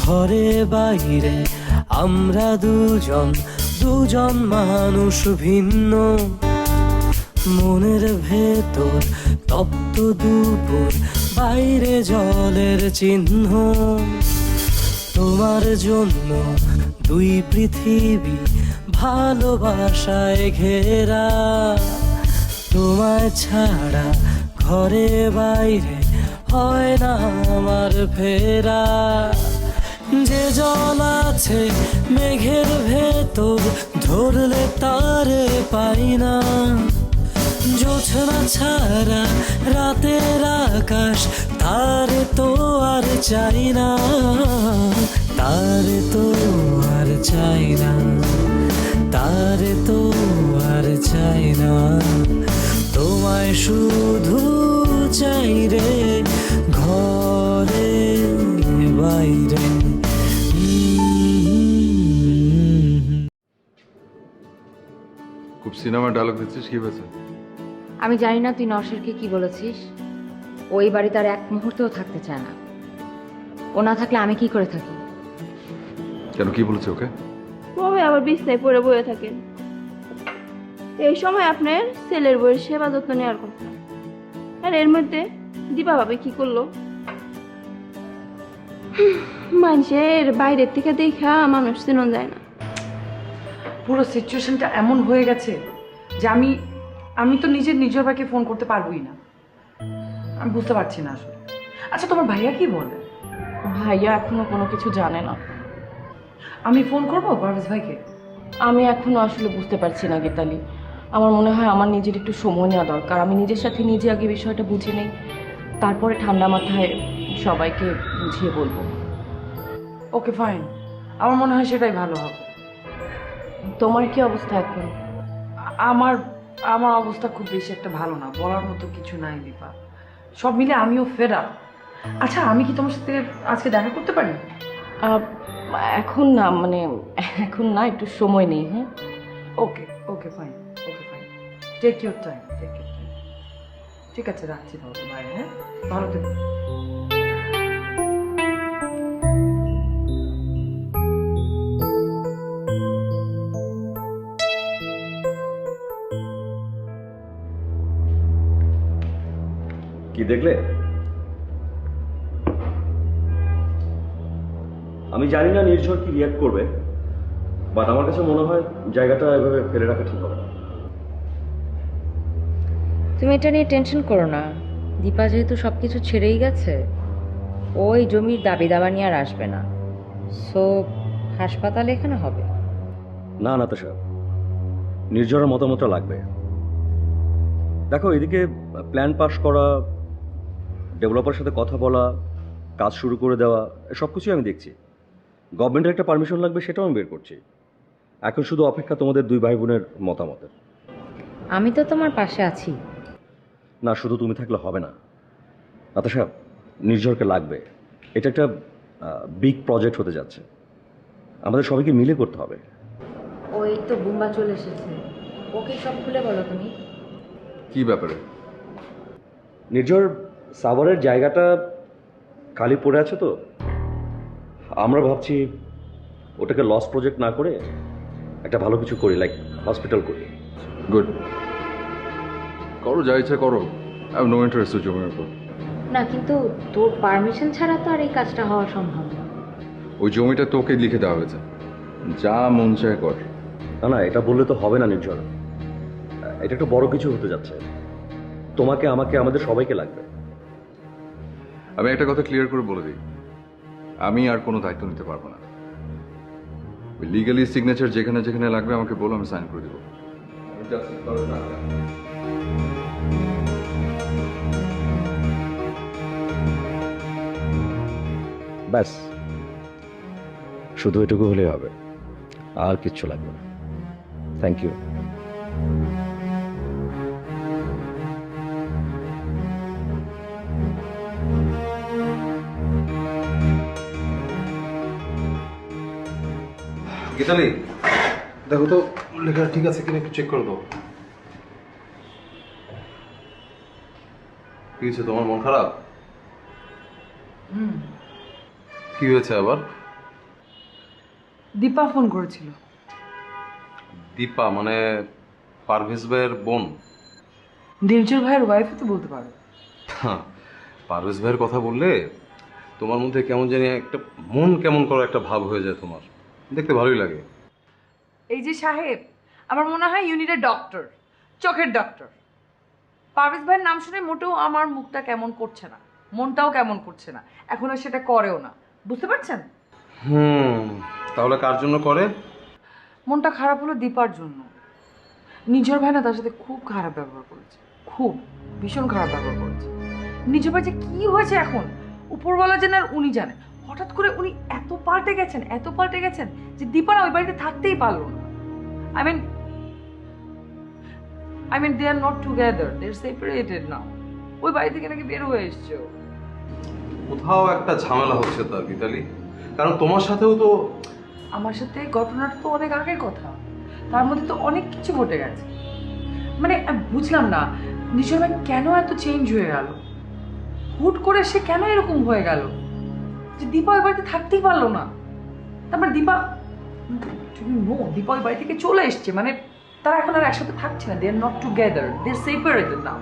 ঘরে বাইরে আমরা দুজন দুজন মানুষ ভিন্ন, মনের ভেতর তপ্ত দুপুর, বাইরে জলের চিহ্ন। তোমার জন্য দুই পৃথিবী ভালোবাসায় ঘেরা, তোমায় ছাড়া ঘরে বাইরে হয় না আমার ফেরা। যে জল আছে মেঘের ভেতর ধরলে তারে পাই না, জোছনা ছাড়া রাতের আকাশ তারে তো আর চাই না, তারে তো আর চাই না, তারে তো আর চাই না। তোমায় শুধু চাই রে ঘরে বাইরে। খুব সিনেমার ডায়লগ দিচ্ছিস, কি হয়েছে? আমি জানি না তুই নওশারকে কি বলেছিস। ওই বাড়িতে আর এক মুহূর্তও থাকতে চায় না। ও না থাকলে আমি কি করে থাকি? কেন, কি বলেছে ওকে? কবে আবার বিছনায় পড়ে বয়ে থাকেন, এই সময় আপনার ছেলের বইয়ের সেবা যত্ন নেওয়ার কথা। আর এর মধ্যে দীপা ভাবে কি করলো, মানুষের বাইরের থেকে দেখা মানুষ চেনা যায় না। পুরো সিচুয়েশনটা এমন হয়ে গেছে যে আমি তো নিজের ভাইকে ফোন করতে পারবোই না। আমি বুঝতে পারছি না আসলে। আচ্ছা, তোমার ভাইয়া কি বলে? ভাইয়া এখনো কোনো কিছু জানে না। আমি ফোন করবো পারভেজ ভাইকে? আমি এখনো আসলে বুঝতে পারছি না গীতালি। আমার মনে হয় আমার নিজের একটু সময় নেওয়া দরকার। আমি নিজের সাথে নিজে আগে বিষয়টা বুঝে নেই, তারপরে ঠান্ডা মাথায় সবাইকে বুঝিয়ে বলবো। ওকে ফাইন, আমার মনে হয় সেটাই ভালো হবে। তোমার কি অবস্থা এখন? আমার আমার অবস্থা খুব বেশি একটা ভালো না, বলার মতো কিছু নাই দীপা। সব মিলে আমিও ফেরা। আচ্ছা, আমি কি তোমার সাথে আজকে দেখা করতে পারি? এখন না, মানে এখন না, একটু সময় নেই। হ্যাঁ, okay okay fine, okay fine, take your time, take your time. ঠিক আছে, রাখছি তাহলে, বাই। হ্যাঁ, ভালো থেকো। কি দেখলে? আমি জানি না নির্ঝর কি রিয়াক্ট করবে, বাট আমার কাছে মনে হয় জায়গাটা এভাবে ফেলে রাখা ঠিক হবে না। তুমি এটা নিয়ে টেনশন করো না। দীপা যেহেতু সব কিছু ছেড়েই গেছে, ওই জমির দাবি দাবা নিয়ে আর আসবে না। সো হাসপাতালে এখানে হবে। না নাতাশা, নির্ঝরের মতামতটা লাগবে। দেখো, এদিকে প্ল্যান পাস করা, ডেভেলপারের সাথে কথা বলা, কাজ শুরু করে দেওয়া, সব কিছুই আমি দেখছি। গভর্নমেন্টের একটা পারমিশন লাগবে, সেটাও আমি বের করছি। এখন শুধু অপেক্ষা তোমাদের দুই ভাই বোনের মতামতের। আমি তো তোমার পাশে আছি। না, শুধু তুমি থাকলে হবে না নাতাশা, নির্ঝরকে লাগবে। এটা একটা বিগ প্রজেক্ট হতে যাচ্ছে, আমাদের সবাইকে মিলে করতে হবে। ওই তো বুম্বা চলে এসেছে, ওকে সব খুলে বলো তুমি। কি ব্যাপারে? নির্ঝর, সাভারের জায়গাটা খালি পড়ে আছে তো, আমরা ভাবছি ওটাকে লস প্রজেক্ট না করে একটা ভালো কিছু করি, লাইক হসপিটাল করি। গুড, করো, যা ইচ্ছা করো। আই হ্যাভ নো ইন্টারেস্ট জমির উপর। না, কিন্তু তোর পারমিশন ছাড়া তো আর এই কাজটা হওয়া সম্ভব না। ওই জমিটা তোকে লিখে দেওয়া হয়েছে, যা মন চায় কর। না না, এটা বললে তো হবে না নির্ঝর, এটা একটা বড় কিছু হতে যাচ্ছে। তোমাকে, আমাকে, আমাদের সবাইকে লাগবে। আমি একটা কথা ক্লিয়ার করে বলে দিই, আমি আর কোনো দায়িত্ব নিতে পারবো না। ওই লিগালি সিগনেচার যেখানে যেখানে লাগবে আমাকে বলো, আমি সাইন করে দেবো। ব্যাস, শুধু এটুকু হলেই হবে, আর কিচ্ছু লাগবে না। Thank you. গীতালি, দেখো তো লেখা ঠিক আছে কিনা, একটু চেক করে দাও। কি হয়েছে, তোমার মন খারাপ? কি হয়েছে আবার? দীপা ফোন করেছিল। দীপা মানে পারভেজ ভাইয়ের বোন? নির্ঝর ভাইয়ের ওয়াইফও তো বলতে পারো। পারভেজ ভাইয়ের কথা বললে তোমার মধ্যে কেমন জানি একটা মন কেমন করা একটা ভাব হয়ে যায়, তোমার দেখতে ভালোই লাগে। এই যে সাহেব, আমার মনে হয় ইউনিটের ডক্টর, চোখের ডক্টর। পারভেজ ভাইয়ের নাম শুনে মোটেও আমার মুখটা কেমন করছে না, মনটাও কেমন করছে না, এখন আর সেটা করেও না, বুঝতে পারছেন? তাহলে কার জন্য করে? মনটা খারাপ হলো দীপার জন্য। নিজের ভাই না তার সাথে খুব খারাপ ব্যবহার করেছে, খুব ভীষণ খারাপ ব্যবহার করেছে। নিজের ভাই যে কি হয়েছে এখন উপরওয়ালা জানে আর উনি জানেন। হঠাৎ করে উনি এত পাল্টে গেছেন যে দীপা না ওই বাড়িতে থাকতেই পারলো না। I mean they are not together, they're separated now. ওই বাড়ি থেকে নাকি বের হয়ে এসছে ও। কোথাও একটা ঝামেলা হচ্ছে তার গীতালি, কারণ তোমার সাথেও তো। আমার সাথে ঘটনাটা তো অনেক আগের কথা, তার মধ্যে তো অনেক কিছু ঘটে গেছে। মানে আমি বুঝলাম না নিজের ভাই কেন এত চেঞ্জ হয়ে গেল, হুট করে সে কেন এরকম হয়ে গেল যে দীপা ওই বাড়িতে থাকতেই পারলো না। তারপর দীপা ওই বাড়ি থেকে চলে এসছে, মানে তারা এখন আর একসাথে থাকছে না, they are not together, they are separated now.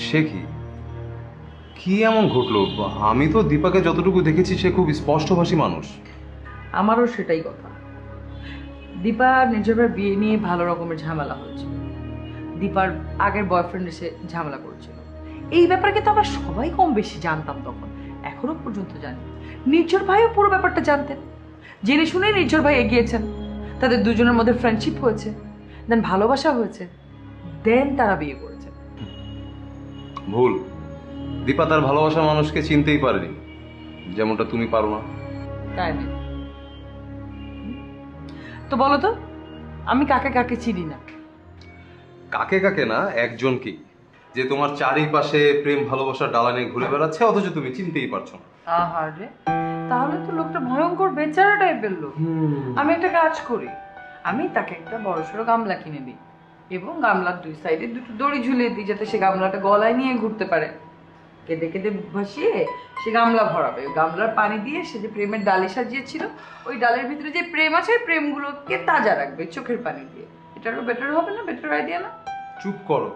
সে কি এমন ঘটলো? আমি তো দীপাকে যতটুকু দেখেছি সে খুব স্পষ্টভাষী মানুষ। আমারও সেটাই কথা। দীপা নিজের বিয়ে নিয়ে ভালো রকমের ঝামেলা হয়েছিল, দীপার আগের বয়ফ্রেন্ড এসে ঝামেলা করেছিল। এই ব্যাপারে কিন্তু আমরা সবাই কম বেশি জানতাম তখন, এখনো পর্যন্ত জানি। নির্ঝর ভাইও পুরো ব্যাপারটা জানতেন, জেনে শুনে নির্ঝর ভাই এগিয়েছেন, তাদের দুজনের মধ্যে ফ্রেন্ডশিপ হয়েছে, দেন ভালোবাসা হয়েছে, দেন তারা বিয়ে করেছে। ভুল, দীপা তার ভালোবাসার মানুষকে চিনতেই পারেনি, যেমনটা তুমি পারো না। তাই না? তো বলো তো আমি কাকে কাকে চিনি না? কাকে কাকে না, একজনকেই, যে তোমার চারিপাশে প্রেম ভালোবাসার ডালা নিয়ে ঘুরে বেড়াচ্ছে, অথচ তুমি চিনতেই পারছো না। আহারে, তাহলে তো লোকটা ভয়ঙ্কর বেচারা টাইপের লোক। আমি একটা কাজ করি, আমি তাকে একটা বড়সড় গামলা কিনে দিই এবং গামলার দুই সাইডে দুটো দড়ি ঝুলিয়ে দিই, যাতে সে গামলাটা গলায় নিয়ে ঘুরতে পারে। কেঁদে কেঁদে ভাসিয়ে সে গামলা ভরাবে, গামলার পানি দিয়ে সে যে প্রেমের ডালি সাজিয়েছিল ওই ডালের ভিতরে যে প্রেম আছে ওই প্রেমগুলোকে তাজা রাখবে চোখের পানি দিয়ে। এটারও বেটার হবে না? বেটার আইডিয়া না? চুপ করো,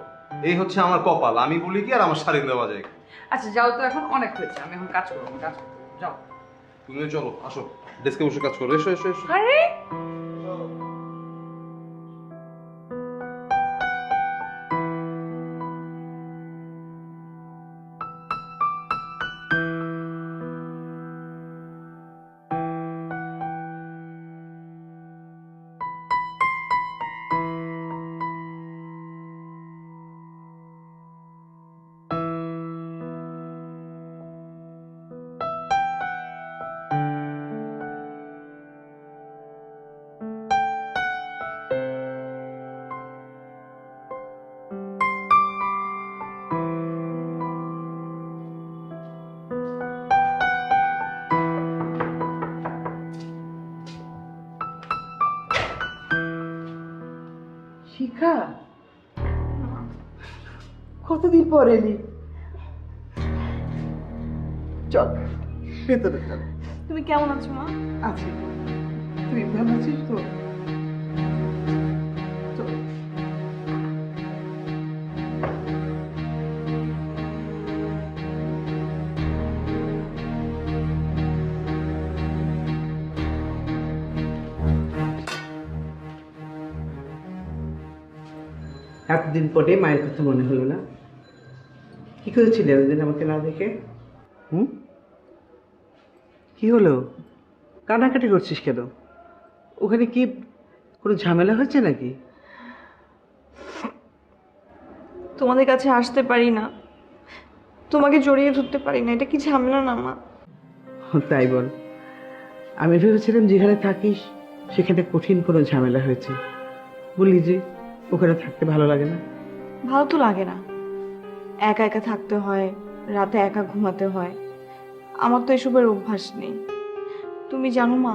এই হচ্ছে আমার কপাল। আমি বলি কি আর আমার শাড়ি দেওয়া যায়? আচ্ছা যাও তো, এখন অনেক হয়েছে, আমি এখন কাজ করবো, কাজ করবো, যাও। তুমিও চলো, আসো ডেস্কে বসে কাজ করো, এসো এসো এসো। আরে শিখা, কতদিন পর এলি? চল ভেতরে চল। তুমি কেমন আছো মা? আছি, তুই ভালো আছিস তো? চল। এতদিন পরে মায়ের কথা মনে হলো না? কি করেছিলে ওইদিন আমাকে না দেখে? কি হলো, কান্নাকাটি করছিস কেন? ওখানে কি কোনো ঝামেলা হয়েছে নাকি? তোমাদের কাছে আসতে পারি না, তোমাকে জড়িয়ে ধরতে পারি না, এটা কি ঝামেলা না মা? তাই বল। আমি ভেবেছিলাম যেখানে থাকিস সেখানে কঠিন কোনো ঝামেলা হয়েছে। বললি যে ওখানে থাকতে ভালো লাগে না। ভালো তো লাগে না, একা একা থাকতে হয়, রাতে একা ঘুমাতে হয়। আমার তো এসবের অভ্যাস নেই। তুমি জানো মা,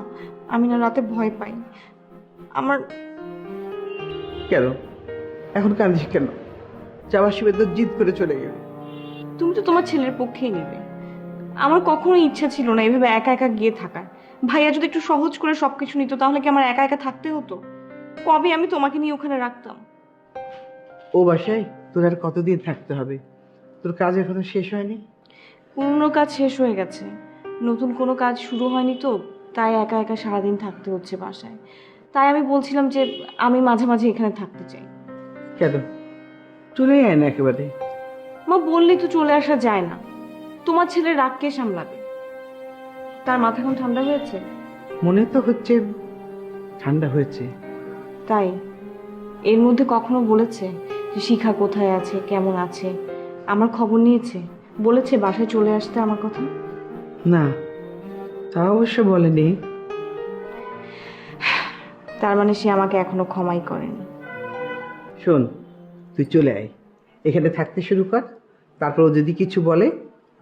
আমি না রাতে ভয় পাই। আমার কেন এখন কাঁদিস কেন? যাওয়ার সময় তো জিদ করে চলে গেলে। তুমি তো তোমার ছেলের পক্ষেই নেবে। আমার কখনো ইচ্ছা ছিল না এভাবে একা একা গিয়ে থাকার। ভাইয়া যদি একটু সহজ করে সবকিছু নিত তাহলে কি আমার একা একা থাকতে হতো? কবে আমি তোমাকে নিয়ে ওখানে রাখতাম। ও বাসায় তোর আর কতদিন থাকতে হবে? তোর কাজ এখনো শেষ হয়নি? পুরনো কাজ শেষ হয়ে গেছে, নতুন কোনো কাজ শুরু হয়নি তো, তাই একা একা সারাদিন থাকতে হচ্ছে বাসায়। তাই আমি বলছিলাম যে আমি মাঝে মাঝে এখানে থাকতে চাই। কেন, চলে আয় না একেবারে। মা, বললেই তো চলে আসা যায় না। তোমার ছেলের রাগ কে সামলাবে? তার মাথা এখন ঠান্ডা হয়েছে? মনে তো হচ্ছে ঠান্ডা হয়েছে। তাই এর মধ্যে কখনো বলেছে যে শিখা কোথায় আছে, কেমন আছে, আমার খবর নিয়েছে? বলেছে বাসায় চলে আসতে আমার কথা? না, তা অবশ্য বলেনি। তার মানে সে আমাকে এখনো ক্ষমাই করেনি। শোন, তুই চলে আয়, এখানে থাকতে শুরু কর, তারপর ও যদি কিছু বলে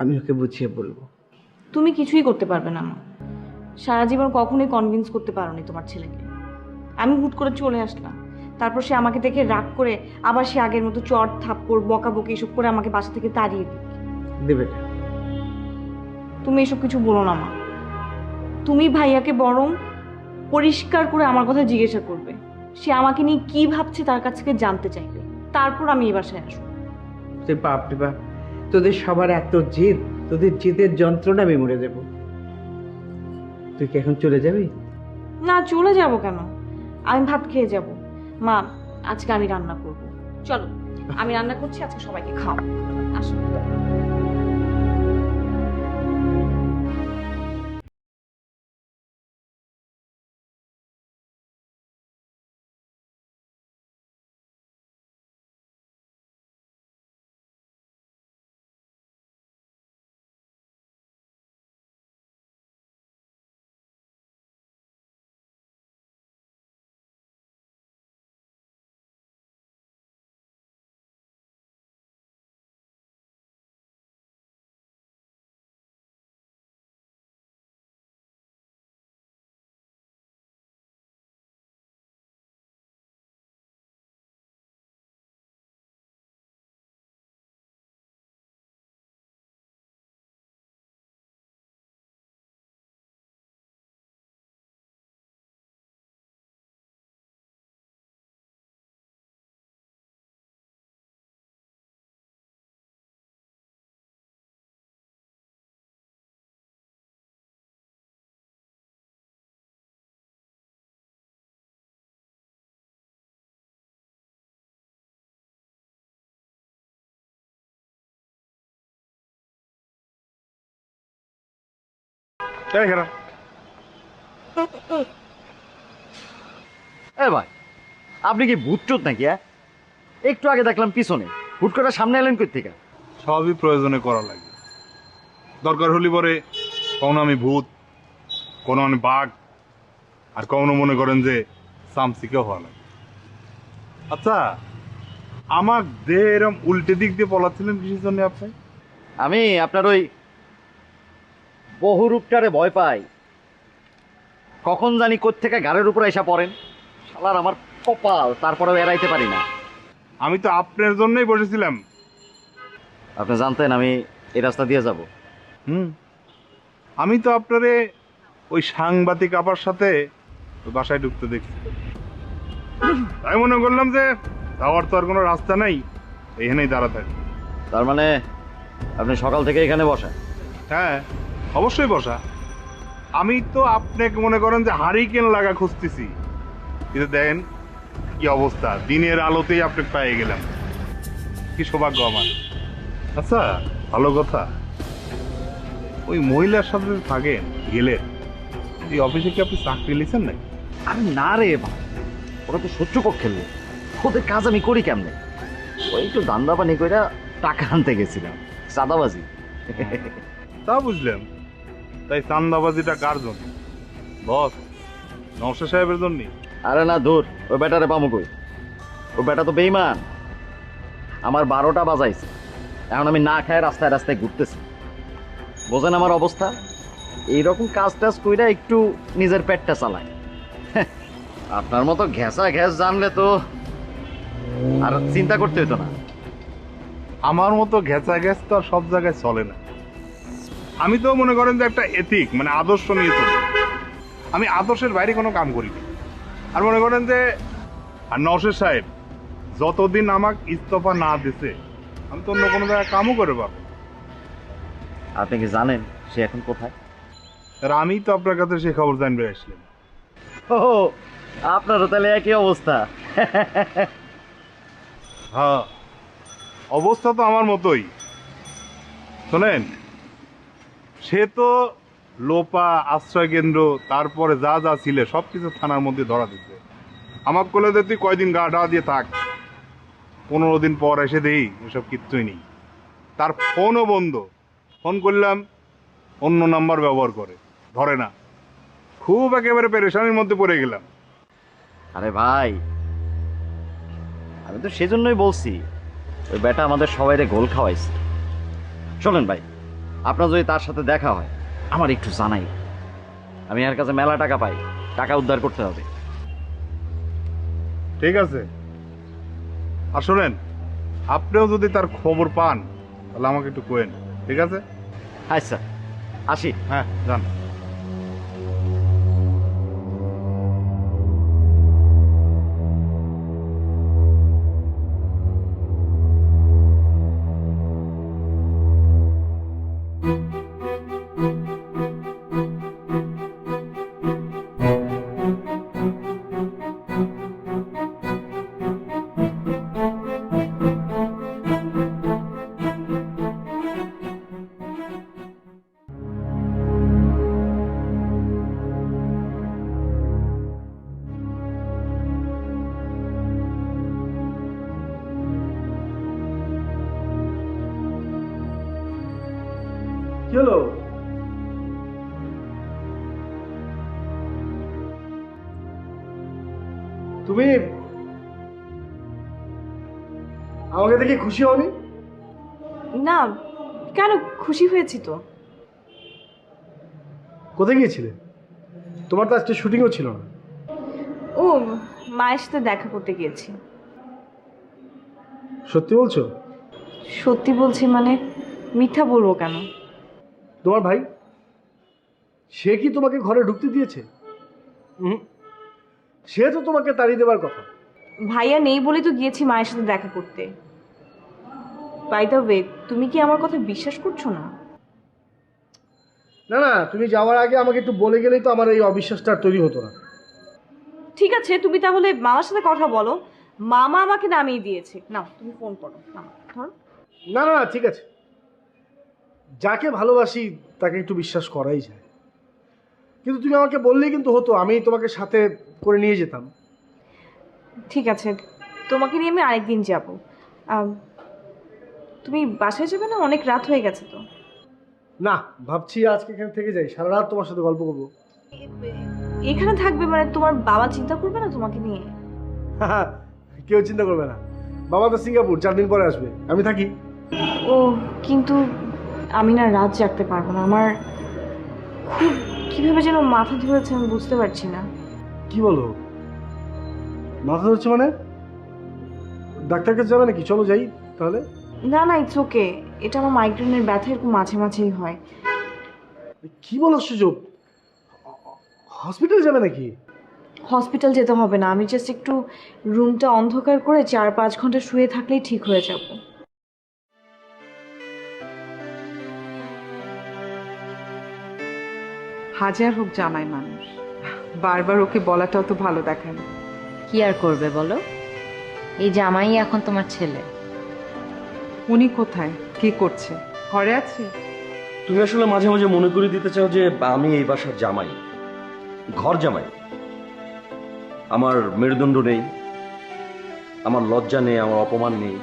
আমি ওকে বুঝিয়ে বলবো। তুমি কিছুই করতে পারবে না মা। সারা জীবন কখনোই কনভিন্স করতে পারোনি তোমার ছেলেকে। আমি হুট করে চলে আসলাম, তারপর সে আমাকে দেখে রাগ করে আবার সে আগের মতো চট থাপ্পড় বকাবকি এসব করে আমাকে বাসা থেকে তাড়িয়ে দিই। দেবে না। তুমি এসব কিছু বলো না মা। তুমি ভাইয়াকে বরং পরিষ্কার করে আমার কথা জিজ্ঞাসা করবে, সে আমাকে নিয়ে কি ভাবছে তার কাছ থেকে জানতে চাইবে, তারপর আমি এই বাসায় আসবো। তুই বাপ রে বাপ, তোদের সবার এত জেদ, তোদের জেদের যন্ত্রণা আমি মরে দেব। তুই কি এখন চলে যাবি? না, চলে যাব কেন? আমি ভাত খেয়ে যাব। মা, আজকে আমি রান্না করব। চলো, আমি রান্না করছি, আজকে সবাইকে খাও। আসো। এ ভাই, আপনি কি ভূতচোদ নাকি? একটু আগে দেখলাম পিছনে, হুট করে সামনে এলেন কই থেকে? সবই প্রয়োজনে করা লাগে। দরকার হলে পরে কখনো আমি ভূত, কোনো আমি বাঘ, আর কখনো মনে করেন যে সামসিকেও হওয়া লাগে। আচ্ছা, আমার দেহ এরম উল্টে দিক দিয়ে পলাচ্ছিলেন কিসের জন্য আপনি? আমি আপনার ওই বহুরূপটারে ভয় পাই। কখন জানি কোত্থেকে গাড়ির উপরে এসে পড়েন, শালার আমার কপাল, তারপরেও এড়াইতে পারি না। আমি তো আপনার জন্যই বসেছিলাম। আপনি জানতেন আমি এই রাস্তা দিয়ে যাব? আমি তো আপনারে ওই সাংবাদিক আপার সাথে ওই বাসায় ঢুকতে দেখছি, তাই মনে করলাম যে যাওয়ার তো আর কোনো রাস্তা নাই, এখানেই দাঁড়া থাকি। তার মানে আপনি সকাল থেকে এখানে বসেন? হ্যাঁ, অবশ্যই বসা। আমি তো আপনাকে মনে করেন যে হারিকেন লাগা খুঁজতেছি, কিন্তু দেখেন কি অবস্থা, দিনের আলোতেই আপনাকে পেয়ে গেলাম। কি সৌভাগ্য আমার। আচ্ছা, ভালো কথা, ওই মহিলার সাথে থাকেন গেলেন, এই অফিসে কি আপনি চাকরি লিখছেন নাকি? আমি না রে ভাই, ওরা তো শত্রু পক্ষের লোক, ওদের কাজ আমি করি কেমনে? ওই একটু দান্দাবানি কইরা টাকা আনতে গেছিলাম, চাঁদাবাজি। তা বুঝলাম। তাই চান্দাবাজিটা কার জন্য? বস নওশাদ সাহেবের জন্য? আরে না, দূর, ওই বেটারে পামু কই? ওই বেটা তো বেইমান। আমার 12টা বাজাইছে, এখন আমি না খায় রাস্তায় রাস্তায় ঘুরতেছি। বোঝেন আমার অবস্থা? এইরকম কাজ টাজ কইরা একটু নিজের পেটটা চালায়। আপনার মতো ঘেঁষা ঘ্যাস জানলে তো আর চিন্তা করতে হতো না। আমার মতো ঘেঁচা গ্যাস তো আর সব জায়গায় চলে না। আমি তো মনে করেন যে একটা এথিক মানে আদর্শ নিয়ে চলি। আমি আদর্শের বাইরে কোনো কাম করিনি। আর মনে করেন যে আর নওশের সাহেব যতদিন আমাকে ইস্তফা না দিছে আমি তো অন্য কোনো জায়গায় কামও করে পাবো। আপনি কি জানেন সে এখন কোথায়? আর আমি তো আপনার কাছে সে খবর জানবে আসলাম। ও, আপনারও তাহলে একই অবস্থা। হ্যাঁ, অবস্থা তো আমার মতোই। শোনেন, সে তো লোপা, আশ্রয় কেন্দ্র, তারপরে যা যা ছিল সব কিছু থানার মধ্যে ধরা দিচ্ছে। আমার কোলে তুই কয়দিন গা ডা দিয়ে থাক, 15 দিন পর এসে দেই এসব কিচ্ছুই নেই। তার ফোনও বন্ধ। ফোন করলাম অন্য নাম্বার ব্যবহার করে, ধরে না। খুব একেবারে পেরেশানির মধ্যে পড়ে গেলাম। আরে ভাই, আমি তো সেজন্যই বলছি ওই বেটা আমাদের সবাইরে গোল খাওয়াইছে। শোনেন ভাই, আপনার যদি তার সাথে দেখা হয় আমার একটু জানাই। আমি এর কাছে মেলা টাকা পাই, টাকা উদ্ধার করতে হবে। ঠিক আছে। আর শোনেন, আপনিও যদি তার খবর পান তাহলে আমাকে একটু কোয়েন, ঠিক আছে? আচ্ছা, আসি। হ্যাঁ, যান। কি হলো? তুমি আমাকে দেখে খুশি হওনি? না, কেন, খুশি হয়েছি তো। কোথায় গিয়েছিলে? তোমার তো আজকে শুটিংও ছিল না। ও, মায়ের সাথে দেখা করতে গিয়েছি। সত্যি বলছো? সত্যি বলছি মানে মিথ্যা বলবো কেন? তোমার ভাই, সে কি তোমাকে ঘরে ঢুকতে দিয়েছে? সে তো তোমাকে তাড়িয়ে দেবার কথা। ভাইয়া নেই বলেই তো গিয়েছি মায়ের সাথে দেখা করতে। বাই দ্য ওয়ে, তুমি কি আমার কথা বিশ্বাস করছো না? না না, তুমি যাওয়ার আগে আমাকে একটু বলে গেলেই তো আমার এই অবিশ্বাসটা আর তৈরি হতো না। ঠিক আছে, তুমি তাহলে মামার সাথে কথা বলো। মামা আমাকে নামিয়ে দিয়েছে। না, তুমি ফোন করো। না, ধরো। না না, ঠিক আছে। যাকে ভালোবাসি তাকে একটু বিশ্বাস করাই যায়। কিন্তু তুমি আমাকে বললেই কিন্তু হতো, আমি তোমাকে সাথে করে নিয়ে যেতাম। ঠিক আছে, তোমাকে নিয়ে আমি আরেকদিন যাব। তুমি বাসায় যাবে না? অনেক রাত হয়ে গেছে তো। না, ভাবছি আজকে এখানে থেকে যাই, সারা রাত তোমার সাথে গল্প করবো। এখানে থাকবে মানে তোমার বাবা চিন্তা করবে না তোমাকে নিয়ে? কেউ চিন্তা করবে না। বাবা তো সিঙ্গাপুর, 4 দিন পরে আসবে, আমি থাকি। ও, কিন্তু আমি না রাত জাগতে পারবো না। আমার খুব কিভাবে যেন মাথা ধরেছে, আমি বুঝতে পারছি না। কি বলো? মাথা ধরছে মানে? ডাক্তার কাছে যাবে নাকি? চলো যাই তাহলে। না না, ইটস ওকে। এটা আমার মাইগ্রেনের ব্যথা এরকম মাঝে মাঝেই হয়। কি বলো সুযোগ? হসপিটাল যাবে নাকি? হসপিটাল যেতে হবে না, আমি জাস্ট একটু রুমটা অন্ধকার করে 4-5 ঘন্টা শুয়ে থাকলেই ঠিক হয়ে যাব। হাজার হোক জামাই মানুষ, বারবার ওকে বলাটাও তো ভালো দেখায় না। কি আর করবে বলো, এই জামাই এখন তোমার ছেলে। উনি কোথায়, কি করছে, ঘরে আছে? তুমি আসলে মাঝে মাঝে মনে করে দিতে চাও যে আমি এই বাসার জামাই, ঘর জামাই। আমার মেরুদণ্ড নেই, আমার লজ্জা নেই, আমার অপমান নেই।